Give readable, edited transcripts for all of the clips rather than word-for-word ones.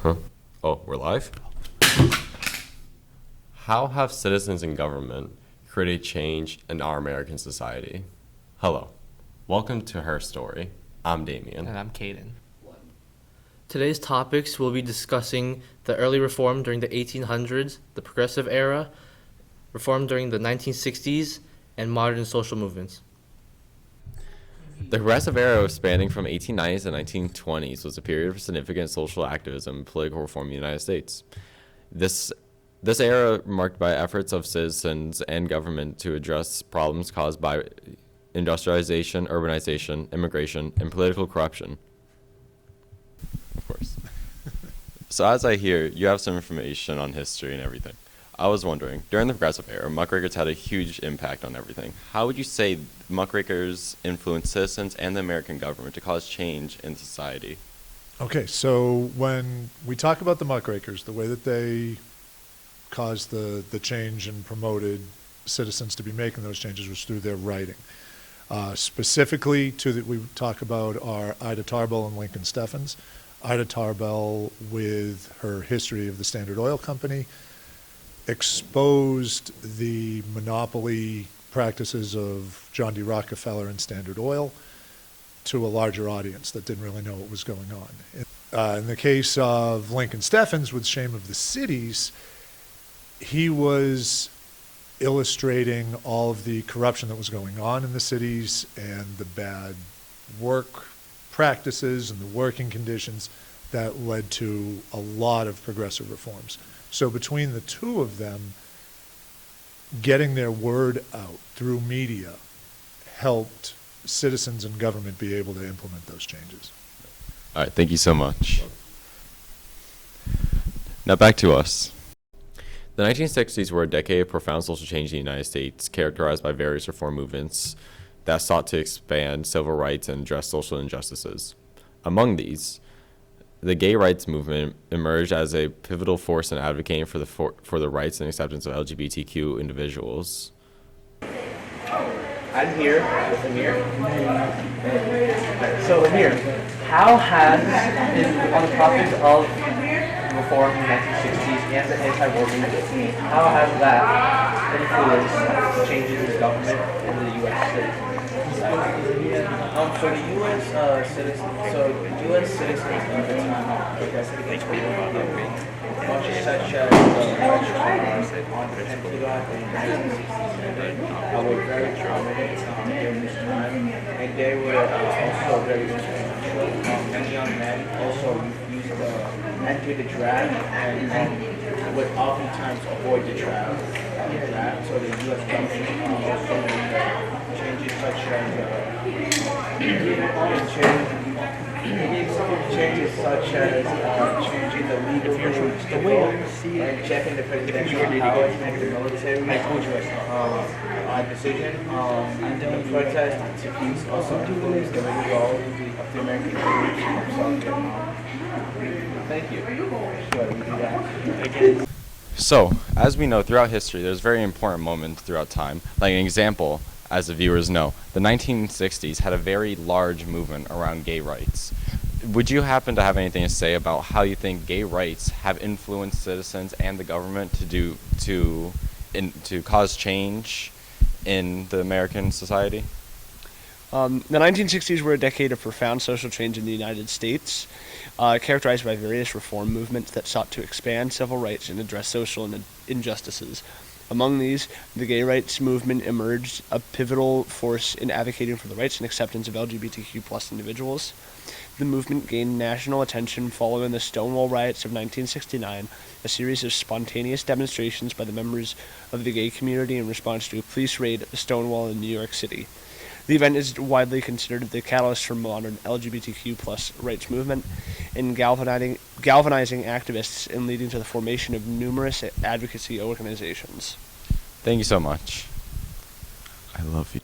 Huh? Oh, we're live? How have citizens and government created change in our American society? Hello. Welcome to Herstory. I'm Damien. And I'm Caden. Today's topics will be discussing the early reform during the 1800s, the progressive era, reform during the 1960s, and modern social movements. The progressive era spanning from 1890s to 1920s was a period of significant social activism and political reform in the United States. This era marked by efforts of citizens and government to address problems caused by industrialization, urbanization, immigration, and political corruption. Of course. So as I hear, you have some information on history and everything. I was wondering, during the progressive era, muckrakers had a huge impact on everything. How would you say muckrakers influenced citizens and the American government to cause change in society? Okay, so when we talk about the muckrakers, the way that they caused the change and promoted citizens to be making those changes was through their writing. Specifically, we talk about are Ida Tarbell and Lincoln Steffens. Ida Tarbell, with her history of the Standard Oil Company, exposed the monopoly practices of John D. Rockefeller and Standard Oil to a larger audience that didn't really know what was going on. In the case of Lincoln Steffens, with Shame of the Cities, he was illustrating all of the corruption that was going on in the cities and the bad work practices and the working conditions that led to a lot of progressive reforms. So between the two of them, getting their word out through media helped citizens and government be able to implement those changes. All right, thank you so much. Now back to us. The 1960s were a decade of profound social change in the United States, characterized by various reform movements that sought to expand civil rights and address social injustices. Among these, the gay rights movement emerged as a pivotal force in advocating for the rights and acceptance of LGBTQ individuals. I'm here with Amir. So Amir, how has, on the topic of reform in the 1960s and the anti-war movement, how has that influenced changes in government in the U.S. So the U.S. citizens at the time progressively such as on Pentagon in the 1960s were very prominent during this time, and they were also very influential. Many young men also used to enter the draft and would oftentimes avoid the draft. So the U.S. government also made changes such as changing the legal age to vote and checking the presidential powers and the military decision. The protest to peace also includes the role of the American troops. Thank you. Sure, we do that. So, as we know, throughout history, there's very important moments throughout time. Like an example, as the viewers know, the 1960s had a very large movement around gay rights. Would you happen to have anything to say about how you think gay rights have influenced citizens and the government to cause change in the American society? The 1960s were a decade of profound social change in the United States, characterized by various reform movements that sought to expand civil rights and address social injustices. Among these, the gay rights movement emerged, a pivotal force in advocating for the rights and acceptance of LGBTQ+ individuals. The movement gained national attention following the Stonewall riots of 1969, a series of spontaneous demonstrations by the members of the gay community in response to a police raid at the Stonewall in New York City. The event is widely considered the catalyst for modern LGBTQ+ rights movement in galvanizing activists and leading to the formation of numerous advocacy organizations. Thank you so much. I love you.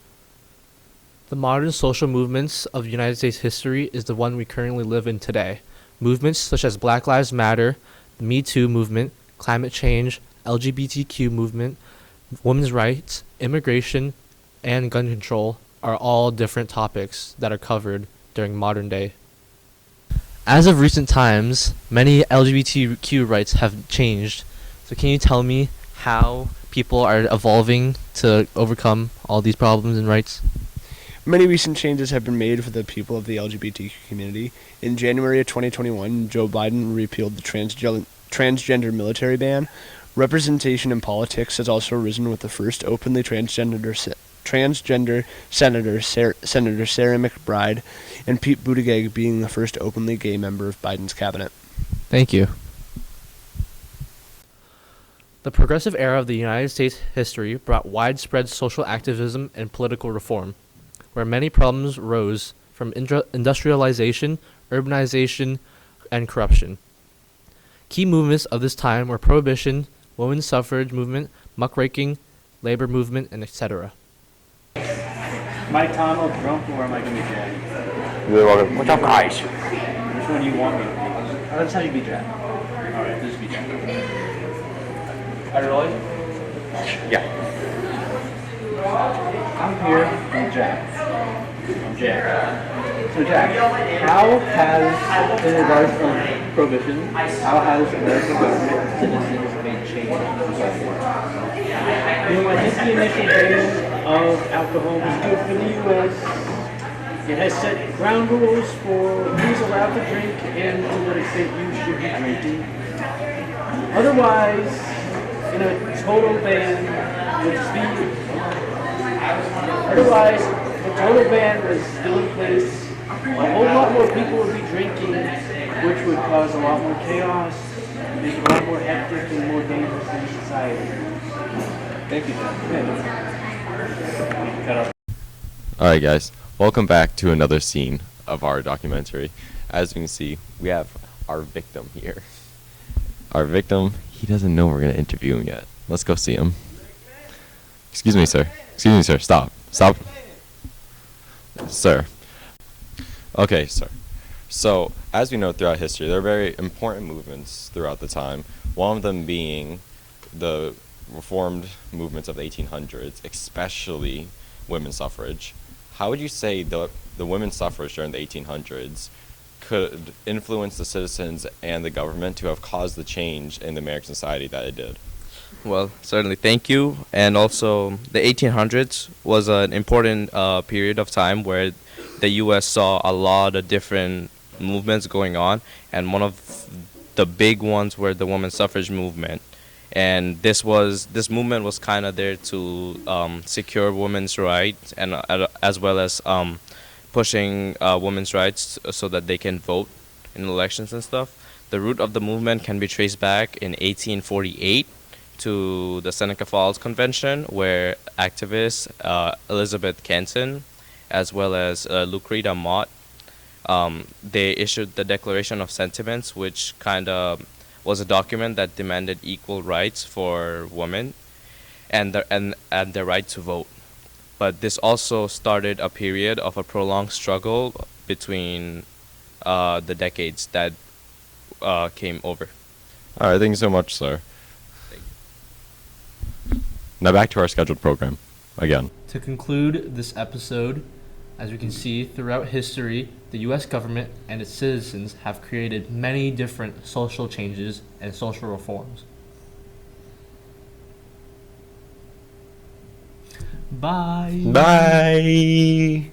The modern social movements of United States history is the one we currently live in today. Movements such as Black Lives Matter, the Me Too movement, climate change, LGBTQ movement, women's rights, immigration, and gun control are all different topics that are covered during modern day. As of recent times, many LGBTQ rights have changed. So can you tell me how people are evolving to overcome all these problems and rights? Many recent changes have been made for the people of the LGBTQ community. In January of 2021, Joe Biden repealed the transgender military ban. Representation in politics has also risen, with the first openly transgender senator, Senator Sarah McBride, and Pete Buttigieg being the first openly gay member of Biden's cabinet. Thank you. The progressive era of the United States history brought widespread social activism and political reform, where many problems rose from industrialization, urbanization, and corruption. Key movements of this time were prohibition, women's suffrage movement, muckraking, labor movement, and etc. Mike Donald, Trump, or am I going to be Jack? You're welcome. What's up, guys? Which one do you want me to be? Let's have you be Jack. Alright, this be Jack. Are you really? Yeah. I'm here with Jack. I'm Jack. So Jack, how has, in regards to prohibition, how has American government and citizens made change in society? I think the initial ban of alcohol was good for the U.S. It has set ground rules for who's allowed to drink and to what extent you should be drinking. Otherwise, in a total ban would speed. Otherwise, if a total ban was still in place, a whole lot more people would be drinking, which would cause a lot more chaos, make it a lot more hectic and more dangerous in society. Thank you, Jack. Alright guys, welcome back to another scene of our documentary. As you can see, we have our victim here. Our victim, he doesn't know we're going to interview him yet. Let's go see him. Excuse me, sir. Excuse me, sir. Stop. Stop. Sir. Okay, sir. So, as we know throughout history, there are very important movements throughout the time. One of them being the reformed movements of the 1800s, especially women's suffrage. How would you say the women's suffrage during the 1800s could influence the citizens and the government to have caused the change in the American society that it did? Well, certainly, thank you. And also, the 1800s was an important period of time where the U.S. saw a lot of different movements going on, and one of the big ones were the women's suffrage movement. And this movement was kind of there to secure women's rights, and as well as pushing women's rights so that they can vote in elections and stuff. The root of the movement can be traced back in 1848 to the Seneca Falls Convention, where activists Elizabeth Canton, as well as Lucretia Mott, they issued the Declaration of Sentiments, which kind of was a document that demanded equal rights for women and their right to vote. But this also started a period of a prolonged struggle between the decades that came over. All right, thank you so much, sir. Now back to our scheduled program again. To conclude this episode, as we can see, throughout history, the U.S. government and its citizens have created many different social changes and social reforms. Bye. Bye.